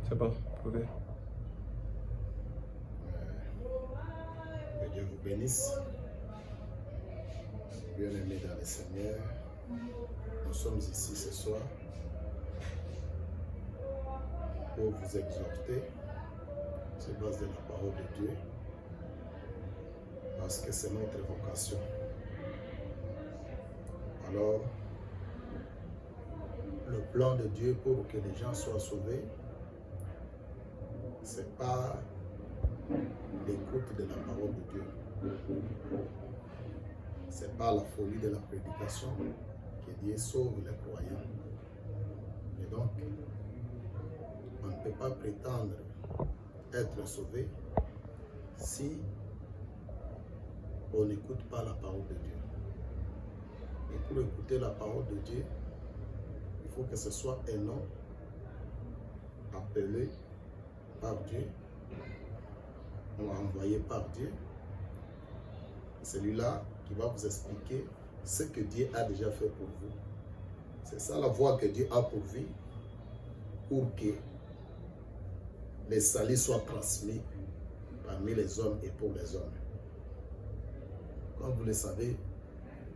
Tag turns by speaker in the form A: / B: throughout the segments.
A: C'est bon, vous pouvez.
B: Que Dieu vous bénisse. Bien-aimés dans le Seigneur, nous sommes ici ce soir pour vous exhorter sur base de la parole de Dieu, parce que c'est notre vocation. Alors, le plan de Dieu pour que les gens soient sauvés, ce n'est pas l'écoute de la parole de Dieu. Ce n'est pas la folie de la prédication que Dieu sauve les croyants. Et donc, on ne peut pas prétendre être sauvé si on n'écoute pas la parole de Dieu. Et pour écouter la parole de Dieu, il faut que ce soit un homme appelé par Dieu ou envoyé par Dieu. Celui-là qui va vous expliquer ce que Dieu a déjà fait pour vous. C'est ça la voie que Dieu a pour vous, pour que les saluts soient transmis parmi les hommes et pour les hommes. Comme vous le savez,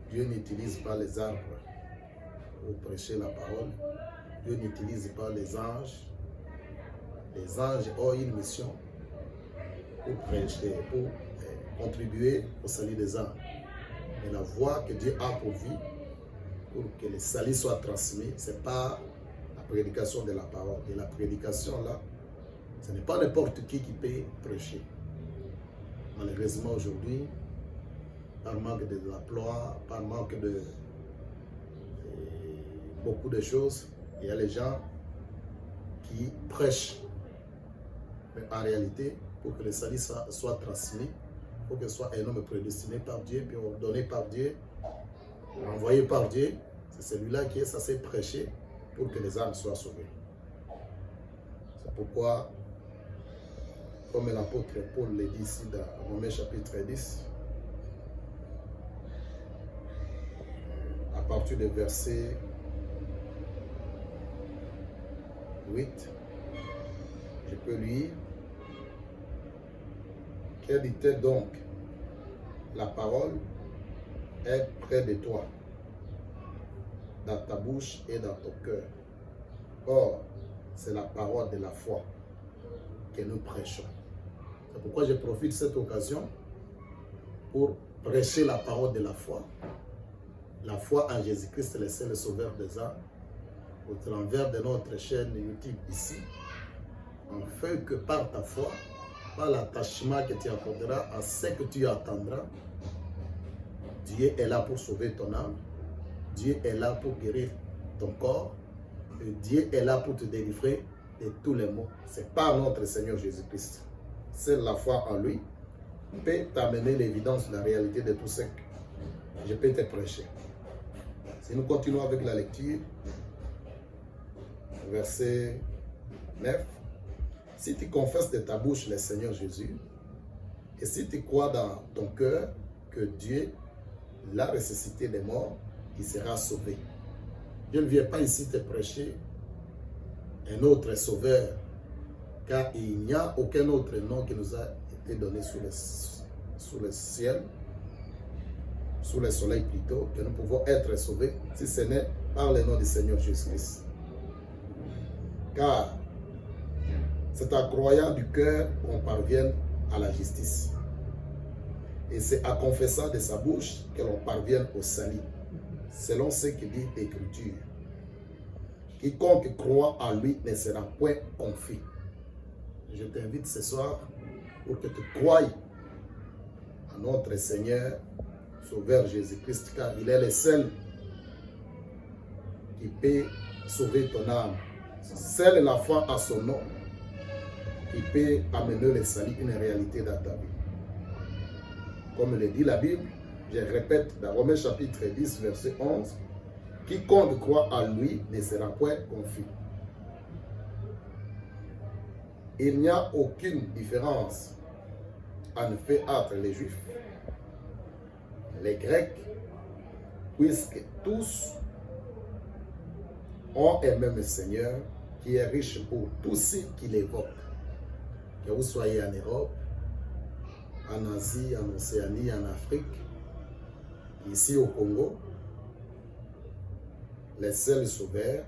B: Dieu n'utilise pas les arbres pour prêcher la parole. Dieu n'utilise pas les anges. Les anges ont une mission pour prêcher, pour contribuer au salut des âmes. Mais la voie que Dieu a pour vous, pour que le salut soit transmis, ce n'est pas la prédication de la parole. Et la prédication, là, ce n'est pas n'importe qui peut prêcher. Malheureusement, aujourd'hui, par manque d'emploi, par manque de beaucoup de choses, il y a les gens qui prêchent. Mais en réalité, pour que le salut soit transmis, il faut que ce soit un homme prédestiné par Dieu, puis ordonné par Dieu, envoyé par Dieu. C'est celui-là qui est censé prêcher pour que les âmes soient sauvées. C'est pourquoi, comme l'apôtre Paul le dit ici dans Romains chapitre 10, à partir du verset 8, je peux lire: quelle était donc la parole est près de toi, dans ta bouche et dans ton cœur. Or, c'est la parole de la foi que nous prêchons. C'est pourquoi je profite de cette occasion pour prêcher la parole de la foi. La foi en Jésus-Christ, le seul sauveur des âmes, au travers de notre chaîne YouTube ici, afin que par ta foi, par l'attachement que tu accorderas à ce que tu attendras, Dieu est là pour sauver ton âme, Dieu est là pour guérir ton corps, et Dieu est là pour te délivrer de tous les maux. C'est par notre Seigneur Jésus-Christ. C'est la foi en lui peut t'amener l'évidence de la réalité de tout ce que je peux te prêcher. Si nous continuons avec la lecture, verset 9, si tu confesses de ta bouche le Seigneur Jésus, et si tu crois dans ton cœur que Dieu l'a ressuscité des morts, il sera sauvé. Je ne viens pas ici te prêcher un autre sauveur, car il n'y a aucun autre nom qui nous a été donné sous le ciel, sous le soleil plutôt, que nous pouvons être sauvés, si ce n'est par le nom du Seigneur Jésus-Christ. Car c'est en croyant du cœur qu'on parvient à la justice. Et c'est en confessant de sa bouche que l'on parvient au salut, selon ce que dit l'Écriture. Quiconque croit en lui ne sera point confus. Je t'invite ce soir pour que tu croies en notre Seigneur, Sauveur Jésus-Christ, car il est le seul qui peut sauver ton âme. Seule la foi à son nom qui peut amener le salut, une réalité dans ta vie. Comme le dit la Bible, je répète dans Romains chapitre 10, verset 11, quiconque croit en lui ne sera point confus. Il n'y a aucune différence en fait entre les Juifs, les Grecs, puisque tous ont un même Seigneur, qui est riche pour tous ceux qui l'évoquent. Que vous soyez en Europe, en Asie, en Océanie, en Afrique, ici au Congo, les seuls sauveurs,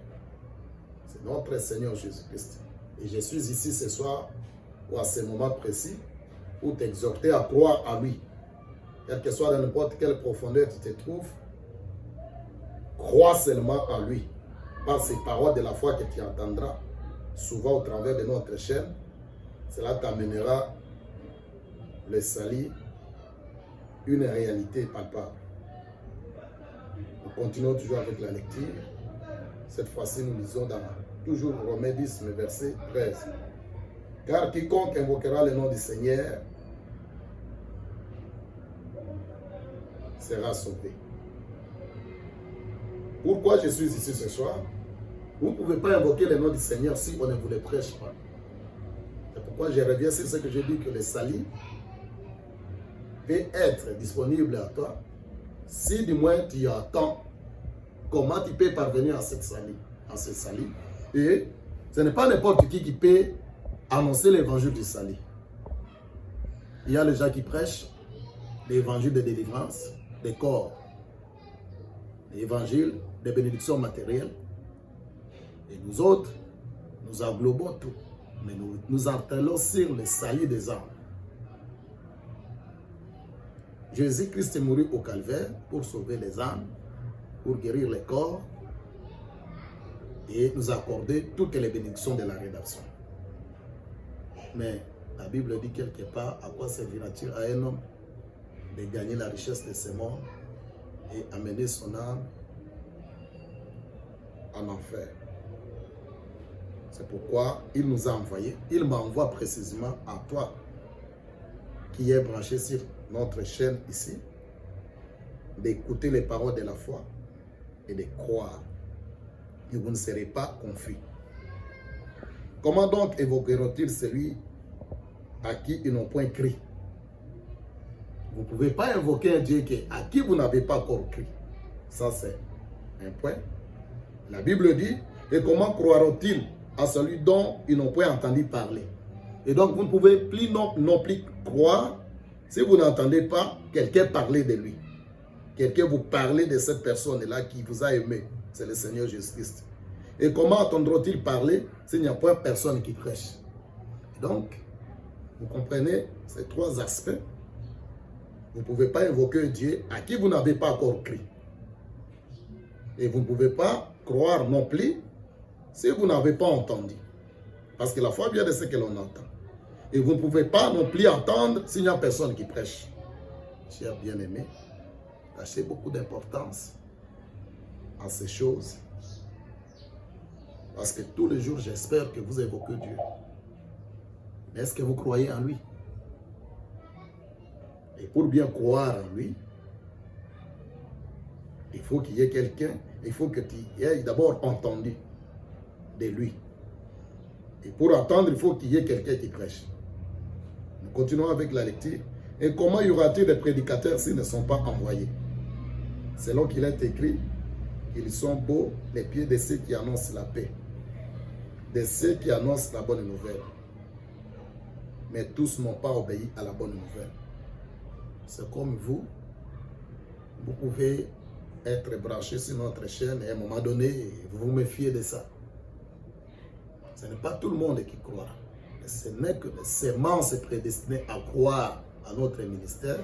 B: c'est notre Seigneur Jésus-Christ. Et je suis ici ce soir, ou à ce moment précis, pour t'exhorter à croire à lui. Quelle que soit dans n'importe quelle profondeur tu te trouves, crois seulement en lui. Par ces paroles de la foi que tu entendras, souvent au travers de notre chaîne, cela t'amènera le salut, une réalité palpable. Nous continuons toujours avec la lecture. Cette fois-ci, nous lisons dans toujours Romains 10, le verset 13. Car quiconque invoquera le nom du Seigneur sera sauvé. Pourquoi je suis ici ce soir? Vous ne pouvez pas invoquer le nom du Seigneur si on ne vous le prêche pas. C'est pourquoi je reviens sur ce que je dis, que le salut peut être disponible à toi si du moins tu attends comment tu peux parvenir à ce salut. Et ce n'est pas n'importe qui peut annoncer l'évangile du salut. Il y a les gens qui prêchent l'évangile de délivrance des corps, l'évangile des bénédictions matérielles. Et nous autres, nous englobons tout. Mais nous entrons sur le salut des âmes. Jésus-Christ est mouru au calvaire pour sauver les âmes, pour guérir les corps et nous accorder toutes les bénédictions de la rédemption. Mais la Bible dit quelque part à quoi servira-t-il à un homme de gagner la richesse de ce monde et amener son âme en enfer. C'est pourquoi il nous a envoyés. Il m'envoie précisément à toi qui est branché sur notre chaîne ici, d'écouter les paroles de la foi et de croire que vous ne serez pas confus. Comment donc évoqueront-ils celui à qui ils n'ont point cru? Vous ne pouvez pas invoquer un Dieu à qui vous n'avez pas encore cru. Ça, c'est un point. La Bible dit, et comment croiront-ils à celui dont ils n'ont point entendu parler? Et donc, vous ne pouvez plus non plus croire si vous n'entendez pas quelqu'un parler de lui. Quelqu'un vous parler de cette personne-là qui vous a aimé. C'est le Seigneur Jésus-Christ. Et comment entendront-ils parler s'il n'y a pas personne qui prêche? Donc, vous comprenez ces trois aspects. Vous ne pouvez pas invoquer un Dieu à qui vous n'avez pas encore cru. Et vous ne pouvez pas croire non plus si vous n'avez pas entendu. Parce que la foi vient de ce que l'on entend. Et vous ne pouvez pas non plus entendre s'il n'y a personne qui prêche. Chers bien-aimés, attachez beaucoup d'importance à ces choses. Parce que tous les jours, j'espère que vous évoquez Dieu. Mais est-ce que vous croyez en lui? Et pour bien croire en lui, il faut qu'il y ait quelqu'un, il faut que tu aies d'abord entendu de lui. Et pour entendre, il faut qu'il y ait quelqu'un qui prêche. Nous continuons avec la lecture. Et comment y aura-t-il des prédicateurs s'ils ne sont pas envoyés? Selon qu'il est écrit, ils sont beaux les pieds de ceux qui annoncent la paix, de ceux qui annoncent la bonne nouvelle. Mais tous n'ont pas obéi à la bonne nouvelle. C'est comme vous pouvez être branché sur notre chaîne et à un moment donné, vous vous méfiez de ça. Ce n'est pas tout le monde qui croit. Ce n'est que les semences prédestinées à croire à notre ministère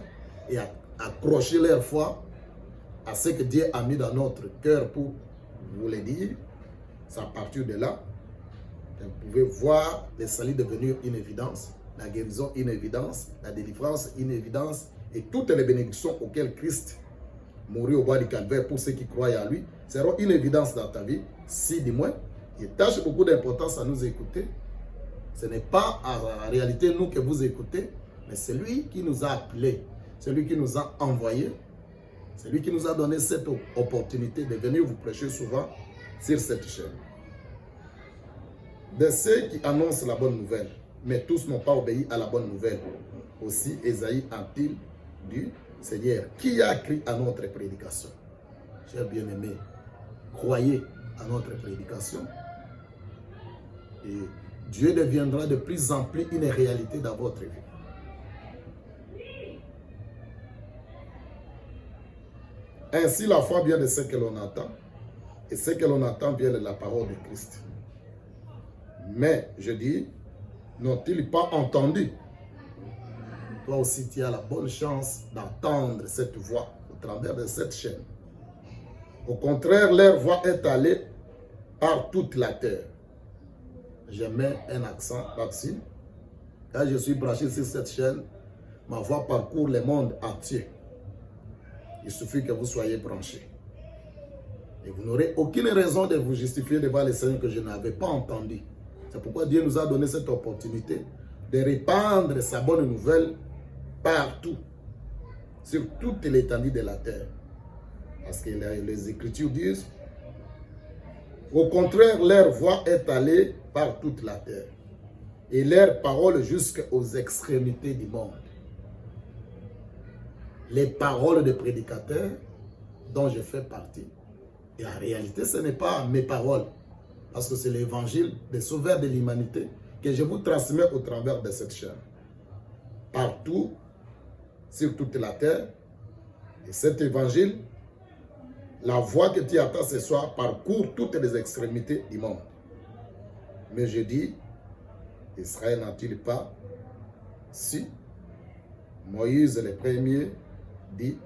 B: et à accrocher leur foi à ce que Dieu a mis dans notre cœur pour vous le dire. C'est à partir de là que vous pouvez voir le salut devenir une évidence, la guérison une évidence, la délivrance une évidence et toutes les bénédictions auxquelles Christ mourut au bois du calvaire pour ceux qui croient à lui seront une évidence dans ta vie si du moins il tâche beaucoup d'importance à nous écouter. Ce n'est pas en réalité nous que vous écoutez, mais c'est lui qui nous a appelés, c'est lui qui nous a envoyés, c'est lui qui nous a donné cette opportunité de venir vous prêcher souvent sur cette chaîne. De ceux qui annoncent la bonne nouvelle, mais tous n'ont pas obéi à la bonne nouvelle. Aussi, Ésaïe a-t-il dit, Seigneur, qui a cru à notre prédication? Chers bien-aimés, croyez à notre prédication. Et Dieu deviendra de plus en plus une réalité dans votre vie. Ainsi, la foi vient de ce que l'on entend. Et ce que l'on entend vient de la parole de Christ. Mais, je dis, n'ont-ils pas entendu? Toi aussi, tu as la bonne chance d'entendre cette voix au travers de cette chaîne. Au contraire, leur voix est allée par toute la terre. Je mets un accent là-dessus. Quand je suis branché sur cette chaîne, ma voix parcourt le monde entier. Il suffit que vous soyez branchés. Et vous n'aurez aucune raison de vous justifier devant les Seigneur que je n'avais pas entendu. C'est pourquoi Dieu nous a donné cette opportunité de répandre sa bonne nouvelle partout, sur toute l'étendue de la terre. Parce que les Écritures disent, au contraire, leur voix est allée par toute la terre et leur parole jusqu'aux extrémités du monde. Les paroles des prédicateurs dont je fais partie. Et en réalité, ce n'est pas mes paroles, parce que c'est l'évangile des sauveurs de l'humanité que je vous transmets au travers de cette chaîne. Partout, sur toute la terre, et cet évangile, la voix que tu attends ce soir parcourt toutes les extrémités du monde. Mais je dis, Israël n'a-t-il pas si Moïse le premier dit,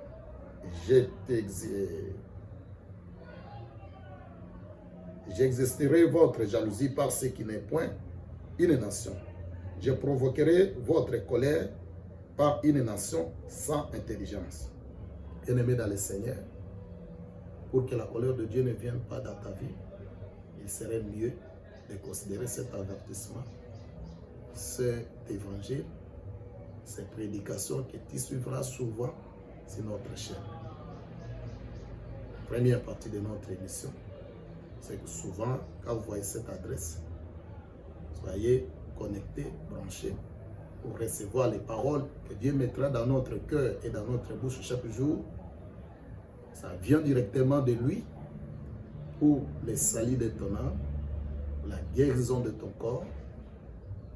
B: j'exercerai votre jalousie par ce qui n'est point une nation. Je provoquerai votre colère par une nation sans intelligence. Bien-aimé dans le Seigneur, pour que la colère de Dieu ne vienne pas dans ta vie, il serait mieux de considérer cet avertissement, cet évangile, ces prédications que tu suivras souvent sur notre chaîne. La première partie de notre émission, c'est que souvent, quand vous voyez cette adresse, soyez connectés, branchés, pour recevoir les paroles que Dieu mettra dans notre cœur et dans notre bouche chaque jour. Ça vient directement de lui pour le salut de ton âme, pour la guérison de ton corps,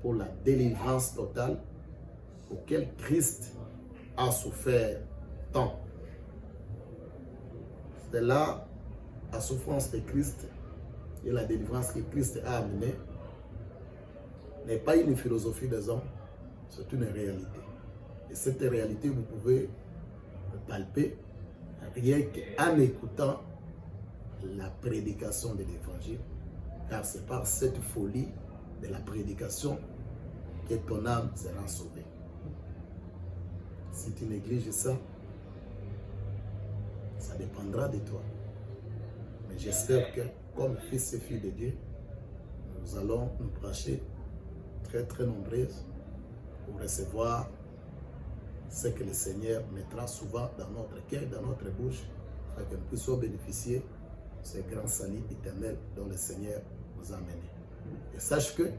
B: pour la délivrance totale auquel Christ a souffert tant. C'est là la souffrance de Christ et la délivrance que Christ a amenée n'est pas une philosophie des hommes, c'est une réalité. Et cette réalité, vous pouvez le palper rien qu'en écoutant la prédication de l'évangile, car c'est par cette folie de la prédication que ton âme sera sauvée. Si tu négliges ça, ça dépendra de toi. Mais j'espère que, comme fils et filles de Dieu, nous allons nous brancher très nombreuses pour recevoir ce que le Seigneur mettra souvent dans notre cœur, dans notre bouche, afin que nous puissions bénéficier de ce grand salut éternel dont le Seigneur nous a menés. Et sache que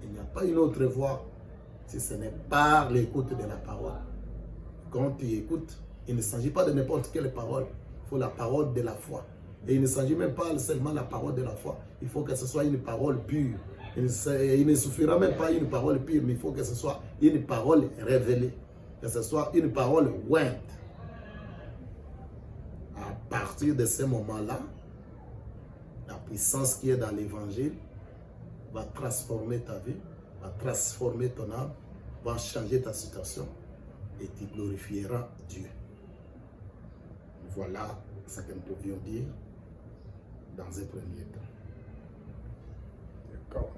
B: il n'y a pas une autre voie si ce n'est par l'écoute de la parole. Quand tu écoutes, il ne s'agit pas de n'importe quelle parole, il faut la parole de la foi. Et il ne s'agit même pas seulement de la parole de la foi, il faut que ce soit une parole pure. Il ne suffira même pas une parole pure, mais il faut que ce soit une parole révélée, que ce soit une parole ointe. À partir de ce moment-là, la puissance qui est dans l'évangile va transformer ta vie, va transformer ton âme, va changer ta situation et tu glorifieras Dieu. Voilà ce que nous pouvions dire dans un premier temps. D'accord.